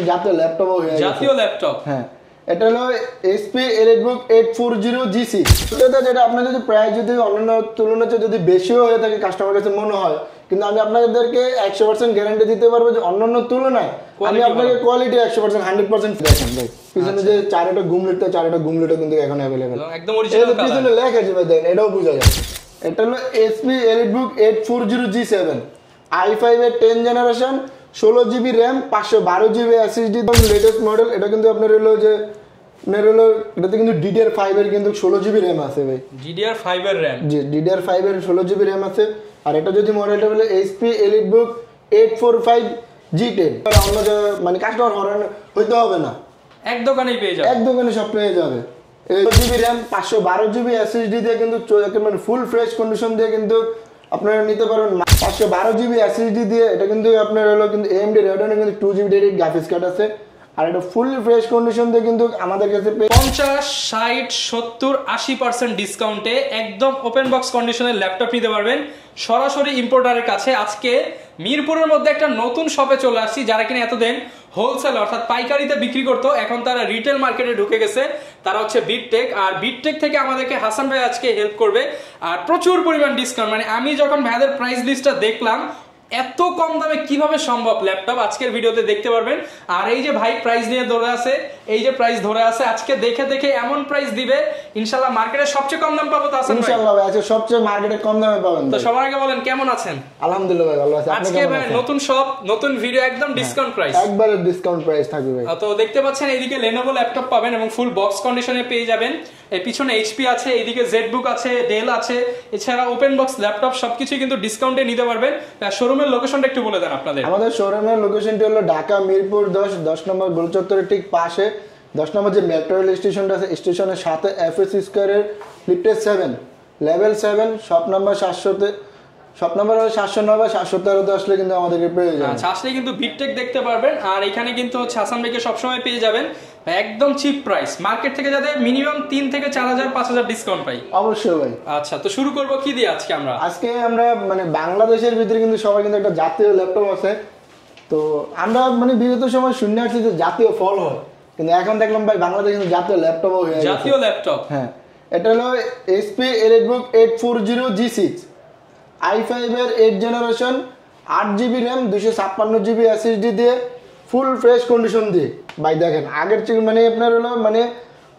জাতীয় ল্যাপটপ হয়ে গেছে। জাতীয় ল্যাপটপ, হ্যাঁ এটা হলো HP EliteBook 840 G6। যেটা আপনার যদি প্রাইস যদি অন্যান্য তুলনায় যদি বেশিও হয়ে থাকে কাস্টমার কাছে মনে হয়, কিন্তু আমি আপনাদেরকে 100% গ্যারান্টি দিতে পারবো যে অন্যান্য তুলনায় আমি আপনাকে কোয়ালিটি 100% 100% দেখেন ভাই। পিছনে যে চারটা গুমলেটটা কিন্তু এখন अवेलेबल একদম অরিজিনাল কালার। পিছনে লেখা আছে ভাই, দেখেন এটাও বোঝা যায়। এটা হলো HP EliteBook 840 G7 i5 এর 10 generation, 16GB RAM, 512GB SSD, latest model. এটা কিন্তু আপনার হলো যে এটাতে কিন্তু DDR5 এর কিন্তু 16GB RAM আছে ভাই। DDR5 এর RAM, জি DDR5 এর 16GB RAM আছে। আর এটা যদি মডেলটা বলে HP EliteBook 845 G10, অন্য মানে কাস্টমার হরান হইতে হবে না, এক দোকানেই পেয়ে যাবে, এক দোকানে সব পেয়ে যাবে। 8GB RAM, 512GB SSD দিয়ে কিন্তু মানে ফুল ফ্রেশ কন্ডিশন দিয়ে কিন্তু আপনারা নিতে পারবেন। 512GB SSD দিয়ে এটা কিন্তু আপনার হলো কিন্তু AMD Radeon কিন্তু 2GB ডেডিকেটেড গ্রাফিক্স কার্ড আছে। আর এটা ফুল ফ্রেশ কন্ডিশন দিয়ে কিন্তু আমাদের কাছে 50, 60, 70, 80% ডিসকাউন্টে একদম ওপেন বক্স কন্ডিশনের ল্যাপটপ নিতে পারবেন সরাসরি ইম্পোর্টারের কাছে। আজকে মিরপুরের মধ্যে একটা নতুন শপে চলে আসছি, যারা কিনা এতদিন হোলসেল অর্থাৎ পাইকারিতে বিক্রি করতো, এখন তারা রিটেল মার্কেটে ঢুকে গেছে। তারা হচ্ছে বিটটেক। আর বিটটেক থেকে আমাদেরকে হাসান ভাই আজকে হেল্প করবে। আর প্রচুর পরিমাণ ডিসকাউন্ট, মানে আমি যখন ভাইদের প্রাইস লিস্টটা দেখলাম এত কম দামে কিভাবে সম্ভব ল্যাপটপ আজকের ভিডিওতে দেখতে পারবেন। আর এই যে ভাই প্রাইস নিয়ে ধরে আছে, এই যে প্রাইস ধরে আছে, আজকে দেখে দেখে এমন প্রাইস দিবে ইনশাআল্লাহ মার্কেটে সবচেয়ে কম দাম পাবো। তো আছেন ইনশাআল্লাহ ভাই, আজকে সবচেয়ে মার্কেটে কম দামে পাবেন। তো সবার আগে বলেন কেমন আছেন? আলহামদুলিল্লাহ ভাই ভালো আছি। আজকে ভাই নতুন শপ, নতুন ভিডিও, একদম ডিসকাউন্ট প্রাইস, একবারে ডিসকাউন্ট প্রাইস থাকবে ভাই। তো দেখতে পাচ্ছেন এইদিকে Lenovo ল্যাপটপ পাবেন এবং ফুল বক্স কন্ডিশনে পেয়ে যাবেন। এই পিছনে HP আছে, এইদিকে ZBook আছে, ডেল আছে, এছাড়া ওপেন বক্স ল্যাপটপ সবকিছুই কিন্তু ডিসকাউন্টে নিতে পারবেন। শোরুমের লোকেশনটা একটু বলে দেন আপনাদের। আমাদের শোরুমের লোকেশনটি হলো ঢাকা মিরপুর 10 নম্বর গোল চত্বরের ঠিক পাশে 10 নম্বর যে মেট্রো রেল স্টেশনটা আছে, স্টেশনের সাথে FS স্কয়ারের লিফটের 7 level 7 shop number 700 shop number হলো 709 713 আসলে কিন্তু আমাদেরকে পেয়ে যাবেন। আচ্ছা, আসলে কিন্তু বিটটেক দেখতে পারবেন। আর এখানে কিন্তু হচ্ছে হাসান ভাইকে সবসময় পেয়ে যাবেন একদম চিপ প্রাইস, মার্কেট থেকে যাতে মিনিমাম 3 থেকে 4000 5000 ডিসকাউন্ট পাই। অবশ্যই ভাই। আচ্ছা, তো শুরু করব কি দিয়ে আজকে আমরা? আজকে আমরা মানে বাংলাদেশের ভিতরে কিন্তু সবাই কিন্তু একটা জাতীয় ল্যাপটপ আছে। তো আমরা মানে বিগত সময় শুনে আসছি যে জাতীয় ফল হয়, কিন্তু এখন দেখলাম ভাই বাংলাদেশে কিন্তু জাতীয় ল্যাপটপও হয়ে গেছে। জাতীয় ল্যাপটপ, হ্যাঁ এটা হলো HP EliteBook 840 G6 i5 এর 8 generation, 8GB RAM, 256GB SSD দিয়ে ফুল ফ্রেশ কন্ডিশন দিয়ে ভাই। দেখেন আগের চেয়ে মানে আপনার হলো মানে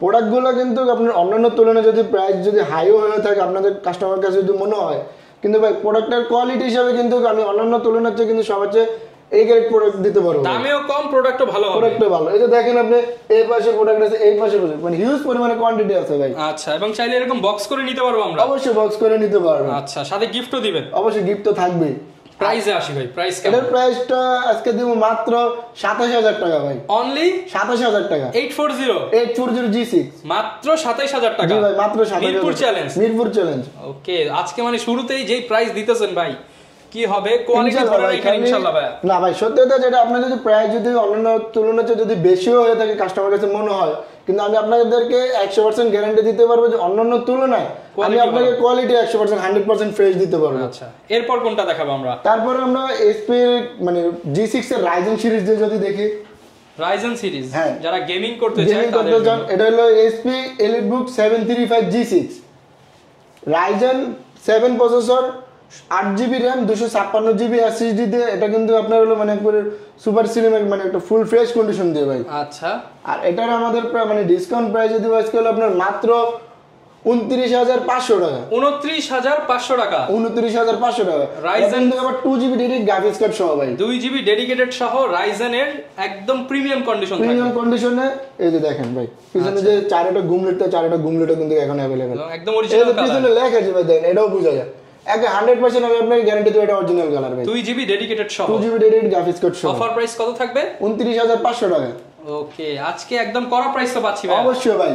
প্রোডাক্টগুলো কিন্তু আপনার অন্যান্য তুলনায় যদি প্রাইস যদি হাইও হয়ে থাকে আপনাদের কাস্টমার কাছে যদি মনে হয়, কিন্তু ভাই প্রোডাক্টের কোয়ালিটি হিসাবে কিন্তু আমি অন্যান্য তুলনার চেয়ে কিন্তু সবচেয়ে এই গ্রেড প্রোডাক্ট দিতে পারবো। দামেও কম, প্রোডাক্টও ভালো হবে, প্রোডাক্টও ভালো। এই যে দেখেন আপনি এই পাশে প্রোডাক্ট আছে, এই পাশে মানে হিউজ পরিমাণে কোয়ান্টিটি আছে ভাই। আচ্ছা, এবং চাইলে এরকম বক্স করে নিতে পারবো আমরা? অবশ্যই বক্স করে নিতে পারবো। আচ্ছা, সাথে গিফটও দিবেন? অবশ্যই গিফট তো থাকবেই। প্রাইসে আসি ভাই, প্রাইস কেমন? এটার প্রাইসটা আজকে দিব মাত্র 27000 টাকা ভাই। অনলি 27000 টাকা। 840 G6 মাত্র 27000 টাকা। জি ভাই, মাত্র 27000। Mirpur challenge, Mirpur challenge. Okay, আজকে মানে শুরুতেই যেই প্রাইস দিতেছেন ভাই, কি হবে কোয়ালিটি ধরে এখানে ইনশাআল্লাহ ভাই। না ভাই সত্যি কথা যেটা আপনার যদি প্রাইস যদি অন্যান্য তুলনায় যদি বেশিও হয়ে থাকে কাস্টমার কাছে মনে হয়, কিন্তু আমি আপনাদেরকে 100% গ্যারান্টি দিতে পারবো যে অন্যান্য তুলনায় আমি আপনাকে কোয়ালিটি 100% 100% ফ্রেশ দিতে পারবো। আচ্ছা, এরপর কোনটা দেখাবো আমরা? তারপর আমরা HP মানে G6 এর Ryzen সিরিজ দিয়ে যদি দেখি, Ryzen সিরিজ, হ্যাঁ যারা গেমিং করতে চায় তাদের জন্য এটা হলো HP EliteBook 735 G6 Ryzen 7 processor, 8GB RAM, 256GB SSD দিয়ে এটা কিন্তু আপনার হলো মানে একবারে সুপার স্লিম মানে একটা ফুল ফ্রেশ কন্ডিশন দিয়ে ভাই। আচ্ছা, আর এটার আমাদের মানে ডিসকাউন্ট প্রাইসে দিব আজকে হলো আপনার মাত্র 29500 টাকা। 29500 টাকা। 29500 টাকা। Ryzen কিন্তু আবার 2GB ডেডিকেটেড গ্রাফিক্স কার্ড সহ ভাই, 2GB ডেডিকেটেড সহ Ryzen এর একদম প্রিমিয়াম কন্ডিশন থাকবে। প্রিমিয়াম কন্ডিশনে এই যে দেখেন ভাই পিছনে যে চারটা গুমলেটটা কিন্তু এখন अवेलेबल, একদম অরিজিনাল কালার। পিছনে লেখা আছে ভাই, দেখেন এটাও বোঝা যায়। 100% আমি আপনাকে গ্যারান্টি দেব এটা অরিজিনাল কালার ভাই। 2GB ডেডিকেটেড সহ, 2GB ডেডিকেটেড গ্রাফিক্স কার্ড সহ। অফার প্রাইস কত থাকবে? 29500 টাকা। ওকে, আজকে একদম কড়া প্রাইস তো পাচ্ছি ভাই। অবশ্যই ভাই,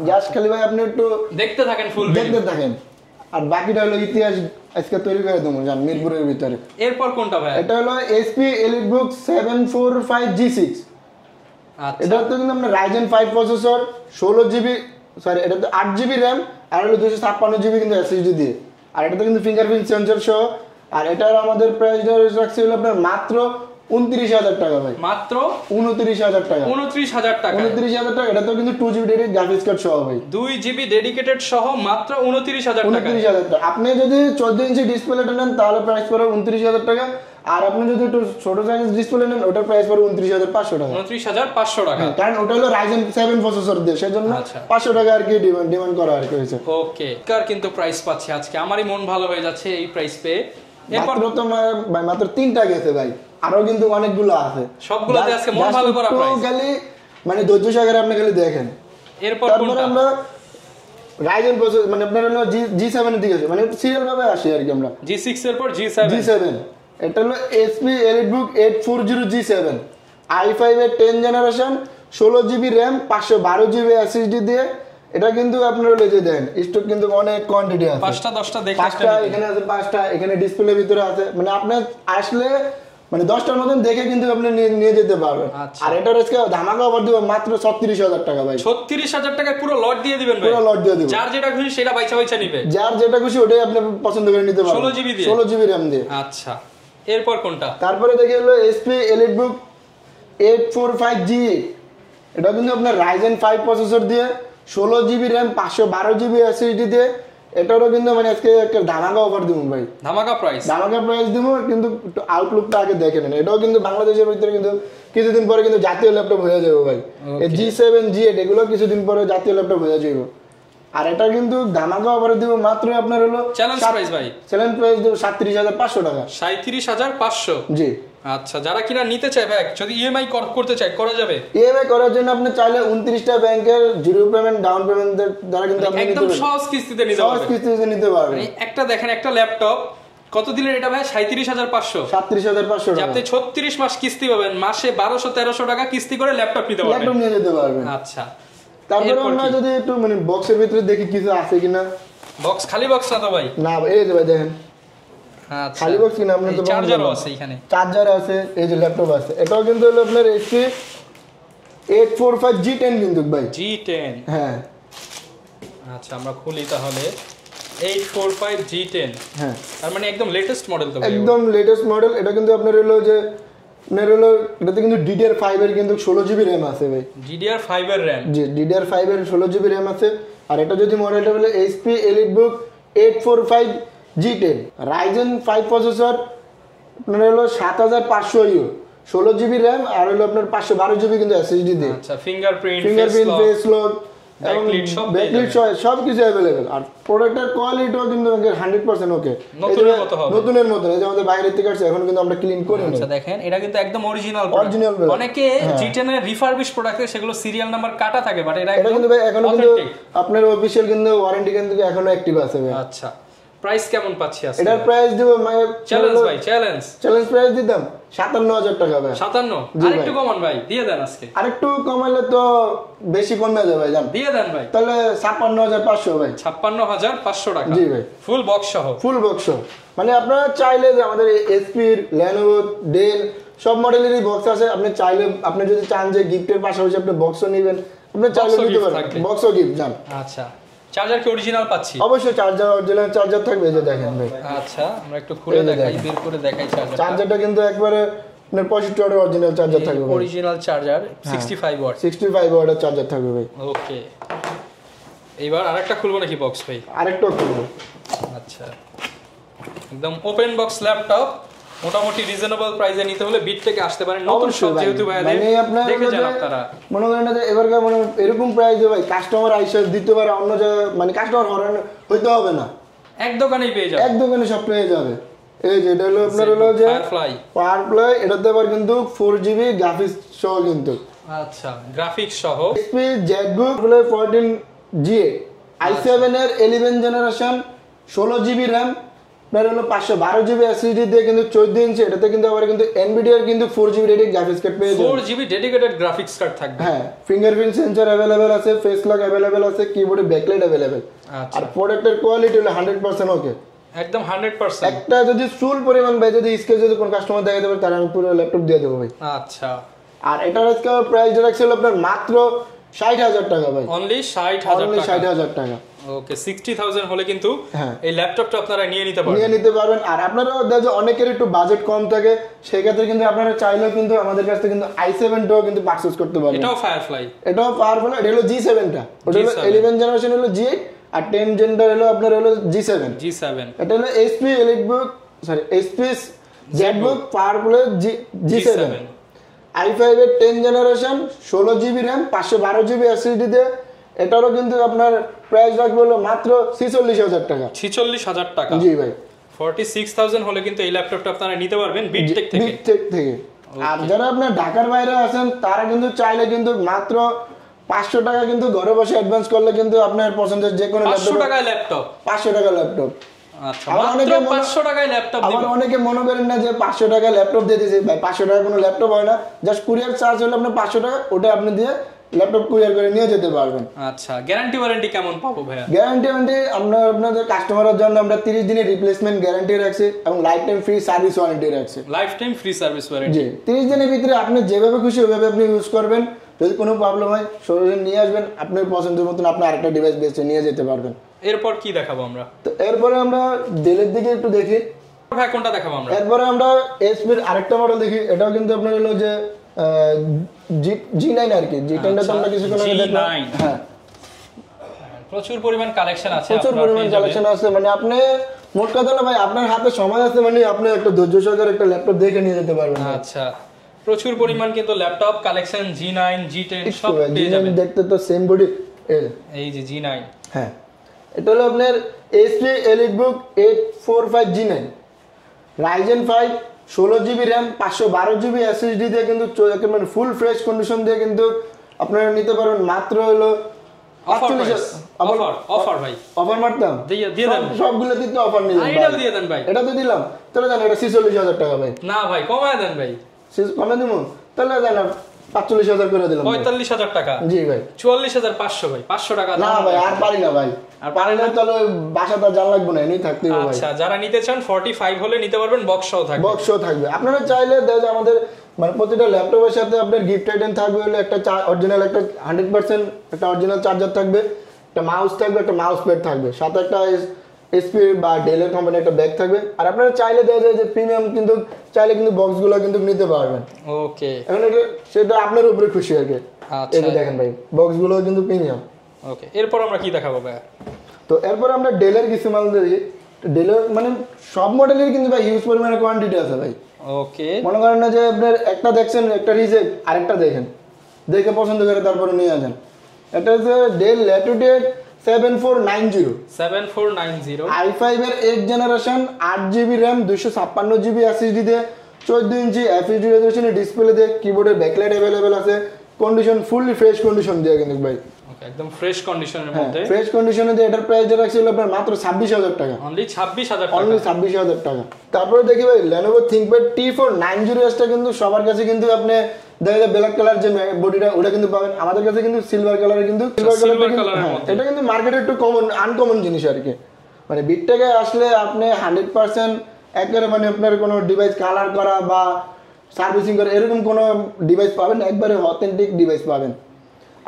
জাস্ট খালি ভাই আপনি একটু দেখতে থাকেন, ফুল দেখতে থাকেন। আর বাকিটা হলো ইতিহাস আজকে তৈরি করে দেবো জান মিরপুরের ভিতরে। এরপর কোনটা ভাই? এটা হলো HP EliteBook 745 G6। আচ্ছা, এটা তো কিন্তু আপনার Ryzen 5 প্রসেসর, 16GB সরি এটা তো 8GB RAM আর হলো 256GB কিন্তু SSD দিয়ে। আর এটা তো কিন্তু ফিঙ্গারপ্রিন্ট সেন্সর সহ। আর এটার আমাদের প্রাইস রাখছি হলো আপনার মাত্র 29,000 টাকা ভাই, মাত্র 29,000 টাকা, 29,000 টাকা, 29,000 টাকা। এটা তো কিন্তু 2GB ডেডিকেটেড গ্রাফিক্স কার্ড সহ ভাই, 2GB ডেডিকেটেড সহ মাত্র 29,000 টাকা। 29,000 টাকা। আপনি যদি 14 ইঞ্চি ডিসপ্লেটা নেন তাহলে প্রাইস পড়বে 29,000 টাকা, আর আপনি যদি একটু ছোট সাইজ ডিসপ্লে নেন ওটার প্রাইস পড়বে 29,500 টাকা। 29,500 টাকা, কারণ ওটা হলো Ryzen 7 প্রসেসর দিয়ে, সেজন্য আচ্ছা। 500 টাকা আর কি ডিমান্ড করা আর কি হয়েছে। ওকে, কার কিন্তু প্রাইস পাচ্ছি আজকে, আমারই মন ভালো হয়ে যাচ্ছে এই প্রাইস পেয়ে। এরপর মাত্র তো ভাই মাত্র 3টা গেছে ভাই, আরো কিন্তু অনেকগুলো আছে, সবগুলোতে আজকে মন ভালো করা প্রাইস, খালি মানে ধৈর্য সহকারে আপনি খালি দেখেন। এরপর তারপরে কোনটা? আমরা Ryzen প্রসেসর মানে আপনার হলো G7 এর দিকে আছে, মানে সিরিয়াল ভাবে আসি আর কি আমরা। G6 এর পর G7, এটা হলো HP EliteBook 840 G7, i5 এর 10 generation, 16GB RAM, 512GB SSD দিয়ে। এটা কিন্তু আপনার হলো যে দেন স্টক কিন্তু অনেক কোয়ান্টিটি আছে, 5টা 10টা দেখে 5টা এখানে আছে, 5টা এখানে ডিসপ্লের ভিতরে আছে, মানে আপনি আসলে মানে 10টার মতন দেখে কিন্তু আপনি নিয়ে যেতে পারবেন। আচ্ছা। আর এটার আজকে ধামাকা অফার দিব মাত্র 36,000 টাকা ভাই, 36,000 টাকায় পুরো লট দিয়ে দিবেন ভাই, পুরো লট দিয়ে দিব, যার যেটা খুশি সেটা বাইচা নিবে, যার যেটা খুশি ওটাই আপনি পছন্দ করে নিতে পারবেন, 16GB দিয়ে, 16GB RAM দিয়ে। আচ্ছা, এরপর কোনটা? তারপরে দেখে হলো HP EliteBook 845G, এটা কিন্তু আপনার Ryzen 5 প্রসেসর দিয়ে, 16GB RAM, 512GB SSD দিয়ে। এটারও কিন্তু মানে আজকে একটা ধামাকা অফার দিব ভাই, ধামাকা প্রাইস দিব, কিন্তু আউটলুকটা আগে দেখে নেন। এটাও কিন্তু বাংলাদেশের ভিতরে কিন্তু কিছুদিন পরে কিন্তু জাতীয় ল্যাপটপ হয়ে যাবে ভাই, এই G7 G8 এগুলো কিছুদিন পরে জাতীয় ল্যাপটপ হয়ে যাবে। আর এটা কিন্তু ধামাকা অফারে দিব মাত্র আপনার হলো চ্যালেঞ্জ প্রাইস ভাই, চ্যালেঞ্জ প্রাইস দেব 37,500 টাকা, 37,500। জি। আচ্ছা, যারা কিনা নিতে চায় ভাই, যদি ইএমআই করতে চায় করা যাবে? ইএমআই করার জন্য আপনি চাইলে 29টা ব্যাংকের জিরো পেমেন্ট ডাউন পেমেন্ট দ্বারা কিন্তু আপনি একদম সহজ কিস্তিতে নিতে সহজ পারবেন, কিস্তিতে নিতে পারবেন। একটা দেখেন, একটা ল্যাপটপ কত দিলেন এটা ভাই? 37,500, 37,500 টাকা, আপনি 36 মাস কিস্তি পাবেন, মাসে 1200-1300 টাকা কিস্তি করে ল্যাপটপ নিতে পারবেন, ল্যাপটপ নিয়ে যেতে পারবেন। আচ্ছা, তারপরে আমরা যদি একটু মানে বক্সের ভিতরে দেখি কিছু আছে কিনা। বক্স খালি বক্স না তো ভাই? না এই যে ভাই দেখেন, আচ্ছা, খালি বক্স কিনা, আপনার তো চার্জারও আছে এখানে, চার্জার আছে, এই যে ল্যাপটপ আছে। এটাও কিন্তু হলো আপনার HP 845 G10 কিন্তু ভাই, G10। হ্যাঁ আচ্ছা, আমরা খুলি তাহলে 845 G10, হ্যাঁ, তার মানে একদম লেটেস্ট মডেল তো ভাই, একদম লেটেস্ট মডেল। এটা কিন্তু আপনার হলো যে আপনার হলো এটাতে কিন্তু DDR5 এর কিন্তু 16GB RAM আছে ভাই, DDR5 এর RAM, জি DDR5 এর 16GB RAM আছে। আর এটা যদি মডেলটা বলে HP EliteBook 845 G10, Ryzen 5 processor, আপনার হলো 7,500U, 16GB RAM, আর হলো আপনার 512GB কিন্তু SSD দিয়ে। আচ্ছা, ফিঙ্গারপ্রিন্ট, ফেস লক এবং ব্যাকলিট সব ব্যাকলিট সব কিছু अवेलेबल। আর প্রোডাক্টের কোয়ালিটিও কিন্তু 100% ওকে, নতুনের মতো হবে, নতুনের মতো। এই যে আমাদের বাইরে থেকে আসছে, এখন কিন্তু আমরা ক্লিন করে নিই। আচ্ছা দেখেন, এটা কিন্তু একদম অরিজিনাল অরিজিনাল। অনেকে G10 এর রিফারবিশ প্রোডাক্ট সেগুলো সিরিয়াল নাম্বার কাটা থাকে, বাট এটা এটা কিন্তু ভাই এখনো কিন্তু আপনার অফিশিয়াল কিন্তু ওয়ারেন্টি কিন্তু এখনো অ্যাক্টিভ আছে ভাই। আচ্ছা, প্রাইস কেমন পাচ্ছি আজকে? এটার প্রাইস দিব চ্যালেঞ্জ ভাই, চ্যালেঞ্জ প্রাইস দিতাম 57,000 টাকা ভাই। 57? আরেকটু কমান ভাই, দিয়ে দেন আজকে, আরেকটু কমাইলে তো বেশি কমে যাবে ভাই, জান দিয়ে দেন ভাই, তাহলে 56,500 ভাই, 56,500 টাকা, জি ভাই, ফুল বক্স সহ। Full box. মানে আপনারা চাইলে যে আমাদের এসপির, Lenovo, Dell সব মডেলেরই বক্স আছে। আপনি চাইলে, আপনি যদি চান যে গিফটের পাশাপাশি আপনি বক্সও নেবেন, আপনি চাইলে নিতে পারেন, বক্সও গিফট জান। আচ্ছা, চার্জার কি অরিজিনাল পাচ্ছি? অবশ্যই চার্জার, অরিজিনাল চার্জার থাকবে, এই যে দেখেন ভাই। আচ্ছা, আমরা একটু খুলে দেখাই, বের করে দেখাই চার্জারটা কিন্তু একবারে আপনার 65 ওয়াটের অরিজিনাল চার্জার থাকবে ভাই, অরিজিনাল চার্জার, 65 ওয়াট, 65 ওয়াটের চার্জার থাকবে ভাই। ওকে, এবার আরেকটা খুলবো নাকি বক্স ভাই? আরেকটা খুলবো। আচ্ছা, একদম ওপেন বক্স ল্যাপটপ, মোটামুটি রিজনেবল প্রাইসে নিতে হলে বিট থেকে আসতে পারেন, নতুন সব যেহেতু ভাই মানে আপনারা দেখে যান আপনারা, মনে করেন যে এবারকার মানে এরকম প্রাইসে ভাই কাস্টমার আইসা দিতে পারে, অন্য জায়গায় মানে কাস্টমার হরান হইতে হবে না, এক দোকানেই পেয়ে যাবে, এক দোকানে সব পেয়ে যাবে। এই যে এটা হলো আপনার হলো যে Firefly, এটাতে আবার কিন্তু 4GB গ্রাফিক্স সহ কিন্তু, আচ্ছা গ্রাফিক্স সহ, HP ZBook 14GA, i7 এর 11 জেনারেশন, 16GB RAM, আপনার হলো 512GB SSD দিয়ে কিন্তু 14 ইঞ্চি। এটাতে কিন্তু আবার কিন্তু Nvidia এর কিন্তু 4GB ডেডিকেটেড গ্রাফিক্স কার্ড পেয়ে যাবেন, 4GB ডেডিকেটেড গ্রাফিক্স কার্ড থাকবে, হ্যাঁ ফিঙ্গারপ্রিন্ট সেন্সর अवेलेबल আছে, ফেস লক अवेलेबल আছে, কিবোর্ডে ব্যাকলাইট अवेलेबल। আর প্রোডাক্টের কোয়ালিটি হলো 100% ওকে, একদম 100%। একটা যদি চুল পরিমাণ ভাই যদি স্কেচ যদি কোন কাস্টমার দেখাতে পারে, তাহলে আমি পুরো ল্যাপটপ দিয়ে দেবো ভাই। আচ্ছা, আর এটার আজকে প্রাইস রাখছিল আপনার মাত্র 60,000 টাকা ভাই, অনলি 60,000 টাকা, 60,000 টাকা। ওকে 60000 হলে কিন্তু হ্যাঁ। এই ল্যাপটপটা আপনারা নিয়ে নিতে নিয়ে পারবেন। নিতে পারবেন। আর আপনারা দেখো অনেকের একটু বাজেট কম থাকে, সেই ক্ষেত্রে কিন্তু আপনারা চাইলেও কিন্তু আমাদের কাছ থেকে কিন্তু i7টাও কিন্তু পারচেজ করতে পারবেন। এটাও ফায়ারফ্লাই, এটাও পাওয়ারফুল। এটা হলো G7টা, ওটা হলো G7 11 জেনারেশন হলো G8 আর 10 জেনটা হলো আপনার হলো G7। G7 এটা হলো HP EliteBook HP ZBook powerful G7 i5 এর 10 generation 16GB RAM 512GB SSD দিয়ে। এটারও কিন্তু আপনার প্রাইস রাখবে হলো মাত্র 46000 টাকা। 46000 টাকা। জি ভাই 46000 হলে কিন্তু এই ল্যাপটপটা আপনারা নিতে পারবেন বিটটেক থেকে। বিটটেক থেকে। আর যারা আপনার ঢাকার বাইরে আছেন তারা কিন্তু চাইলে কিন্তু মাত্র 500 টাকা কিন্তু ঘরে বসে অ্যাডভান্স করলে কিন্তু আপনার পছন্দের যে কোনো 500 টাকায় ল্যাপটপ। 500 টাকা ল্যাপটপ। আচ্ছা মাত্র 500 টাকায় ল্যাপটপ আবার দিবেন। অনেকে মনে করেন না যে 500 টাকা ল্যাপটপ দিয়ে দিয়েছে, ভাই 500 টাকা কোনো ল্যাপটপ হয় না, জাস্ট কুরিয়ার চার্জ হলো আপনার 500 টাকা, ওটা আপনি দিয়ে ল্যাপটপ কুরিয়ার করে নিয়ে যেতে পারবেন। আচ্ছা গ্যারান্টি ওয়ারেন্টি কেমন পাবো ভাইয়া? গ্যারান্টি আমরা আপনাদের কাস্টমারের জন্য আমরা 30 দিনের রিপ্লেসমেন্ট গ্যারান্টি রাখছি এবং lifetime free service warranty রাখছি। Lifetime free service warranty. জি 30 দিনের ভিতরে আপনি যেভাবে খুশি ওইভাবে আপনি ইউজ করবেন। যদি কোনো প্রবলেম হয় সরাসরি নিয়ে আসবেন, আপনার পছন্দের মতন আপনি আরেকটা ডিভাইস বেছে নিয়ে যেতে পারবেন। এরপর কি দেখাবো আমরা? তো এরপরে আমরা ডেলের দিকে একটু দেখি। ভাই কোনটা দেখাবো আমরা? এরপরে আমরা এসপির আরেকটা মডেল দেখি। এটাও কিন্তু আপনার হলো যে G9 আর কি। G10টা তো আমরা কিছুক্ষণ আগে দেখলাম। হ্যাঁ প্রচুর পরিমাণ কালেকশন আছে, প্রচুর পরিমাণ কালেকশন আছে। মানে আপনি মোট কথা হলো ভাই আপনার হাতে সময় আছে, মানে আপনি একটা ধৈর্য সহকারে একটা ল্যাপটপ দেখে নিয়ে যেতে পারবেন। আচ্ছা প্রচুর পরিমাণ কিন্তু ল্যাপটপ কালেকশন G9 G10 সব পেয়ে যাবেন। দেখতে তো সেম বডি। এই যে G9। হ্যাঁ এটা হলো আপনার HP EliteBook 845 G9 Ryzen 5 16GB RAM 512GB SSD দিয়ে কিন্তু একেবারে ফুল ফ্রেশ কন্ডিশন দিয়ে কিন্তু আপনারা নিতে পারবেন মাত্র হলো অফার ভাই অফার মারতাম দিয়ে দেন সবগুলোতে তো অফার নিলাম। এটাও দিয়ে দেন ভাই। এটা তো দিলাম, তাহলে জান এটা 46000 টাকা ভাই। না ভাই কমায় দেন ভাই। কমে দিমু তাহলে জান 45000 করে দিলাম। 45000 টাকা। জি ভাই 44500 ভাই 500 টাকা। না ভাই আর পারি না ভাই, আর পারি না তাহলে বাসাটা জান লাগবে না, এনি থাকতে হবে ভাই। আচ্ছা যারা নিতে চান 45 হলে নিতে পারবেন, বক্স সহ থাকবে। বক্স সহ থাকবে। আপনারা চাইলে দেখো আমাদের মানে প্রতিটা ল্যাপটপের সাথে আপনার গিফট আইটেম থাকবে হলো একটা অরিজিনাল একটা 100% একটা অরিজিনাল চার্জার থাকবে, একটা মাউস থাকবে, একটা মাউস প্যাড থাকবে, সাথে একটা এসপি বা ডেলের কোম্পানি একটা ব্যাগ থাকবে। আর আপনারা চাইলে দেখা যায় যে প্রিমিয়াম কিন্তু চাইলে কিন্তু বক্সগুলো কিন্তু নিতে পারবেন। ওকে এখন এটা সেটা আপনার উপরে খুশি আর কি। আচ্ছা এই যে দেখেন ভাই বক্সগুলো কিন্তু প্রিমিয়াম। ওকে এরপর আমরা কি দেখাবো ভাই? তো এরপর আমরা ডেলের কিছু মাল দেখি। ডেলের মানে সব মডেলের কিন্তু ভাই হিউজ পরিমাণে কোয়ান্টিটি আছে ভাই। ওকে মনে করেন না যে আপনার একটা দেখছেন একটা রিজেক্ট আরেকটা দেখেন, দেখে পছন্দ করে তারপরে নিয়ে যান। এটা হচ্ছে ডেল ল্যাটিটিউড 7490 i5 এর 8 generation 8GB RAM 256GB SSD দিয়ে 14 ইঞ্চি FHD রেজোলিউশনের ডিসপ্লে দিয়ে কিবোর্ডের ব্যাকলাইট अवेलेबल আছে, কন্ডিশন ফুললি ফ্রেশ কন্ডিশন দিয়ে কিন্তু ভাই। ওকে একদম ফ্রেশ কন্ডিশনের মধ্যে ফ্রেশ কন্ডিশনে দিয়ে এটার প্রাইস রাখছিল আপনার মাত্র 26000 টাকা। অনলি 26000 টাকা। অনলি 26000 টাকা। তারপরে দেখি ভাই Lenovo ThinkPad T490S টা কিন্তু সবার কাছে কিন্তু আপনি দেখা যায় ব্ল্যাক কালার যে বডিটা ওটা কিন্তু পাবেন, আমাদের কাছে কিন্তু সিলভার কালারে কিন্তু সিলভার কালারের মধ্যে। এটা কিন্তু মার্কেটে একটু কমন আনকমন জিনিস আর কি। মানে বিটটেকে আসলে আপনি 100% একবারে মানে আপনার কোনো ডিভাইস কালার করা বা সার্ভিসিং করা এরকম কোনো ডিভাইস পাবেন, একবারে অথেন্টিক ডিভাইস পাবেন।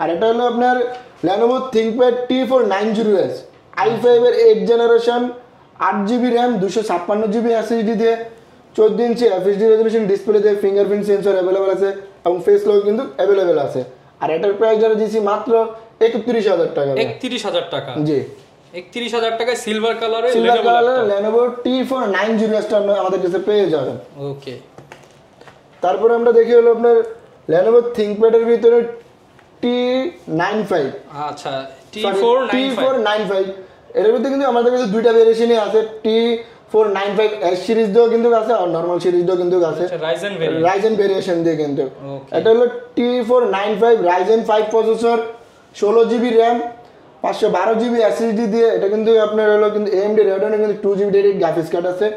আর এটা হলো আপনার Lenovo ThinkPad T490S i5 এর 8 generation 8GB RAM 256GB SSD দিয়ে 14 ইঞ্চি FHD রেজোলিউশন ডিসপ্লে দিয়ে ফিঙ্গারপ্রিন্ট সেন্সর अवेलेबल আছে এবং ফেস লক কিন্তু अवेलेबल আছে। আর এটার প্রাইস যারা দিয়েছি মাত্র 31000 টাকা। 31000 টাকা। জি 31000 টাকায় সিলভার কালারে Lenovo T490S টা আমাদের কাছে পেয়ে যাবেন। ওকে তারপরে আমরা দেখি হলো আপনার Lenovo ThinkPad এর ভিতরে T95। আচ্ছা T495 এর ভিতরে কিন্তু আমাদের কাছে দুইটা ভেরিয়েশনই আছে, T495S সিরিজ দিয়েও কিন্তু আছে আর নরমাল সিরিজ দিয়েও কিন্তু আছে, রাইজেন ভেরিয়েশন দিয়ে কিন্তু। এটা হলো T495 Ryzen 5 processor 16GB RAM 512GB SSD দিয়ে। এটা কিন্তু আপনার হলো কিন্তু AMD Radeon কিন্তু 2GB ডেডিকেটেড গ্রাফিক্স কার্ড আছে।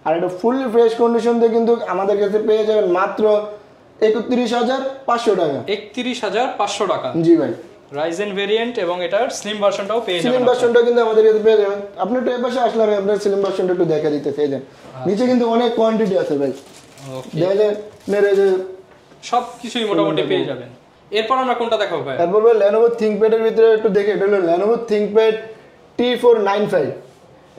আর এটা ফুললি ফ্রেশ কন্ডিশন দিয়ে কিন্তু আমাদের কাছে পেয়ে যাবেন মাত্র 31500 টাকা। 31500 টাকা। জি ভাই রাইজেন ভেরিয়েন্ট এবং এটার স্লিম ভার্সনটাও পেয়ে যাবেন। স্লিম ভার্সনটা কিন্তু আমাদের কাছে পেয়ে যাবেন। আপনি একটু এই পাশে আসলে আমি আপনার স্লিম ভার্সনটা একটু দেখা দিতে চাই। নিচে কিন্তু অনেক কোয়ান্টিটি আছে ভাই। ওকে দেখা যায় মেরে যে সব কিছুই মোটামুটি পেয়ে যাবেন। এরপর আমরা কোনটা দেখাবো ভাই? তারপর ভাই Lenovo ThinkPad এর ভিতরে একটু দেখে, এটা হলো Lenovo ThinkPad T495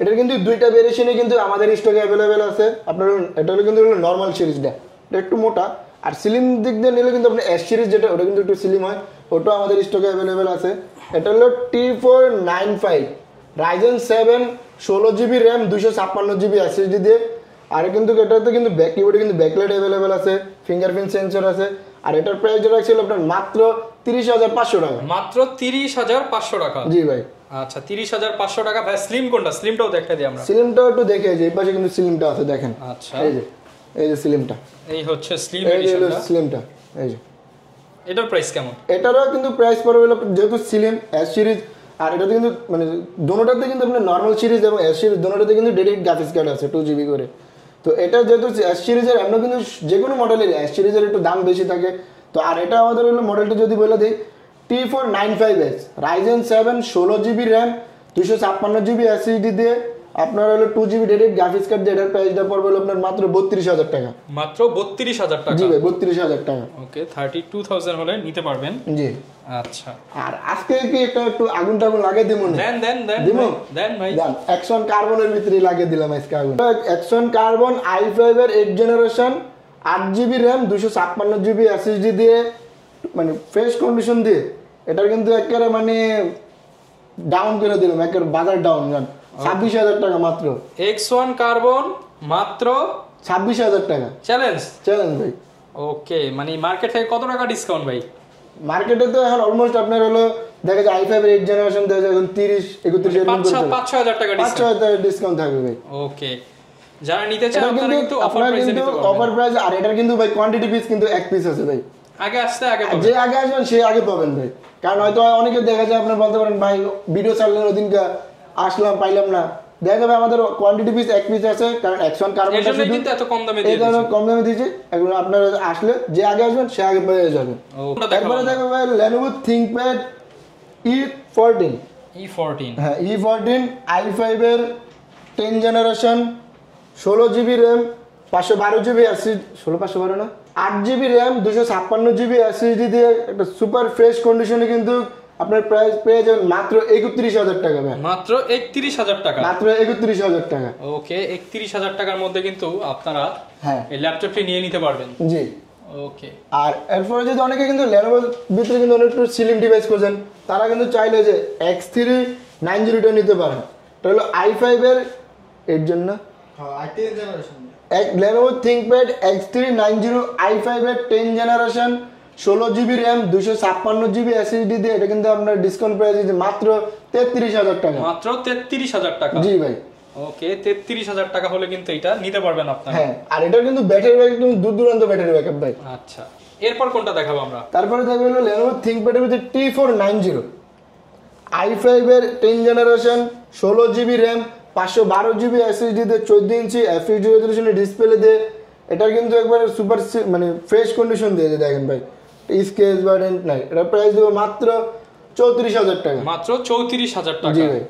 এটার কিন্তু দুইটা ভেরিয়েশনে কিন্তু আমাদের স্টকে অ্যাভেলেবেল আছে। আপনার এটা হলো কিন্তু নর্মাল সিরিজটা, এটা একটু মোটা। আর স্লিম দিক দিয়ে নিলে কিন্তু আপনি এস সিরিজ যেটা ওটা কিন্তু একটু স্লিম হয়, ওটাও আমাদের স্টকে অ্যাভেলেবেল আছে। এটা হলো T495 Ryzen 7 16GB RAM 256GB SSD দিয়ে। আর কিন্তু এটাতে কিন্তু ব্যাক কিবোর্ডে কিন্তু ব্যাকলাইট অ্যাভেলেবেল আছে, ফিঙ্গারপ্রিন্ট সেন্সর আছে। আর এটার প্রাইস রাখছিল আপনার মাত্র 30,500 টাকা। মাত্র 30,500 টাকা। জি ভাই। আচ্ছা 30,500 টাকা। ভাই স্লিম কোনটা? স্লিমটাও দেখাই দিই আমরা। স্লিমটাও একটু দেখে যে এই পাশে কিন্তু স্লিমটা আছে দেখেন। আচ্ছা এই যে স্লিমটা, এই হচ্ছে স্লিম এই যে এডিশনটা। স্লিমটা এই যে। এটার প্রাইস কেমন? এটারও কিন্তু প্রাইস পড়বে হলো যেহেতু স্লিম এস সিরিজ, আর এটাতে কিন্তু মানে দোনোটাতে কিন্তু আপনার নর্মাল সিরিজ এবং এস সিরিজ দোনোটাতে কিন্তু ডেডিকেটেড গ্রাফিক্স কার্ড আছে 2GB করে। তো এটা যেহেতু এস সিরিজের এমন কিন্তু যে কোনো মডেলের এস সিরিজের একটু দাম বেশি থাকে। তো আর এটা আমাদের হলো মডেলটা যদি বলে দিই T495S Ryzen 7 16GB RAM 256GB SSD দিয়ে আপনার হলো 2GB ডেডিকেটেড গ্রাফিক্স কার্ড দিয়ে এটার প্রাইসটা পড়বে হলো আপনার মাত্র 32,000 টাকা। মাত্র 32,000 টাকা। জি ভাই 32,000 টাকা। ওকে 32,000 হলে নিতে পারবেন। জি আচ্ছা। আর আজকে কি এটা একটু আগুন টাগুন লাগিয়ে দেবো না? দেন ভাই। অ্যাকশন কার্বনের ভিতরে লাগিয়ে দিলাম আজকে আগুন। অ্যাকশন কার্বন i5 এর 8 generation 8GB RAM 256GB SSD দিয়ে মানে ফ্রেশ কন্ডিশন দিয়ে এটার কিন্তু একেবারে মানে ডাউন করে দিলাম, একেবারে বাজার ডাউন জান 26,000 টাকা মাত্র। X1 কার্বন মাত্র 26,000 টাকা। চ্যালেঞ্জ ভাই। ওকে মানে মার্কেট থেকে কত টাকা ডিসকাউন্ট ভাই? মার্কেটে তো এখন অলমোস্ট আপনার হলো দেখা যায় i5 এর 8 জেনারেশন দেখা যায় এখন 30-31 এর মধ্যে 5,000 টাকা ডিসকাউন্ট। 5,000 টাকা ডিসকাউন্ট থাকবে ভাই। ওকে যারা নিতে চান আপনারা কিন্তু অফার প্রাইসে নিতে পারবেন। Offer price. আর এটার কিন্তু ভাই কোয়ান্টিটি পিস কিন্তু এক পিস আছে ভাই। আগে আসতে আগে পাবেন। যে আগে আসবেন সে আগে পাবেন ভাই। কারণ হয়তো অনেকে দেখা যায় আপনার বলতে পারেন ভাই ভিডিও চাললেন ওদিনকে আসলাম পাইলাম না, দেখা যাবে আমাদের কোয়ান্টিটি পিস এক পিস আছে। কারণ অ্যাকশন কার্বন কিন্তু এত কম দামে দিয়ে দিয়েছে, কম দামে দিয়েছে। এগুলো আপনারা আসলে যে আগে আসবেন সে আগে পেয়ে যাবেন। তারপরে দেখো ভাই Lenovo ThinkPad E14 হ্যাঁ E14 i5 এর 10 generation 16GB RAM 512GB SSD 512 না 8GB RAM 256GB SSD দিয়ে একটা সুপার ফ্রেশ কন্ডিশনে কিন্তু আপনার প্রাইস পেয়ে যাবেন মাত্র 31,000 টাকা ভাই। মাত্র 31,000 টাকা। মাত্র 31,000 টাকা। ওকে 31,000 টাকার মধ্যে কিন্তু আপনারা হ্যাঁ এই ল্যাপটপটি নিয়ে নিতে পারবেন। জি ওকে। আর এরপরে যদি অনেকে কিন্তু Lenovo ভিতরে কিন্তু অনেক একটু স্লিম ডিভাইস করছেন, তারা কিন্তু চাইলে যে X390 টা নিতে পারেন। এটা হলো i5 এর এর জন্য Lenovo ThinkPad X390 i5 এর 10 generation 16GB RAM 256GB SSD দিয়ে এটা কিন্তু আপনার ডিসকাউন্ট প্রাইস আছে মাত্র 33,000 টাকা। মাত্র 33,000 টাকা। জি ভাই। ওকে 33,000 টাকা হলে কিন্তু এটা নিতে পারবেন আপনারা। হ্যাঁ আর এটা কিন্তু ব্যাটারি ব্যাকআপ কিন্তু দূর ব্যাটারি ব্যাকআপ ভাই। আচ্ছা এরপর কোনটা দেখাবো আমরা? তারপরে দেখবো হলো Lenovo ThinkPad এর ভিতরে T490 i5 এর 10 generation 16GB RAM 512GB SSD দিয়ে 14 ইঞ্চি FHD রেজোলিউশনের ডিসপ্লে দিয়ে এটা কিন্তু একবারে সুপার মানে ফ্রেশ কন্ডিশন দিয়ে দেখেন ভাই, স্কেচ বা ডেন্ট নাই। এটা প্রাইস দেবো মাত্র 34,000 টাকা। মাত্র 34,000 টাকা। জি ভাই।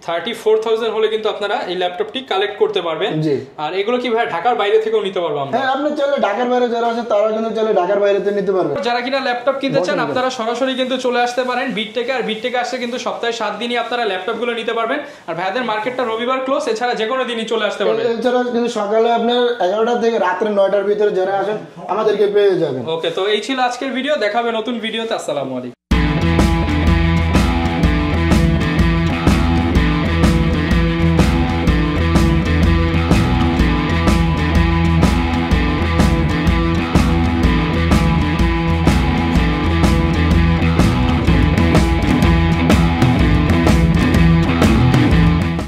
34,000 হলে কিন্তু আপনারা এই ল্যাপটপটি কালেক্ট করতে পারবেন। জি। আর এগুলো কি ভাই ঢাকার বাইরে থেকেও নিতে পারবো আমরা? হ্যাঁ আপনি চাইলে ঢাকার বাইরে যারা আছে তারা কিন্তু চাইলে ঢাকার বাইরে থেকে নিতে পারবেন। যারা কিনা ল্যাপটপ কিনতে চান আপনারা সরাসরি কিন্তু চলে আসতে পারেন বিটটেকে। আর বিটটেকে আসলে কিন্তু সপ্তাহে 7 দিনই আপনারা ল্যাপটপগুলো নিতে পারবেন। আর ভাইদের মার্কেটটা রবিবার ক্লোজ, এছাড়া যে কোনো দিনই চলে আসতে পারবেন। এছাড়া কিন্তু সকালে আপনার 11টা থেকে রাত্রে 9টার ভিতরে যারা আসেন আমাদেরকে পেয়ে যাবেন। ওকে তো এই ছিল আজকের ভিডিও, দেখা হবে নতুন ভিডিওতে। আসসালামু আলাইকুম।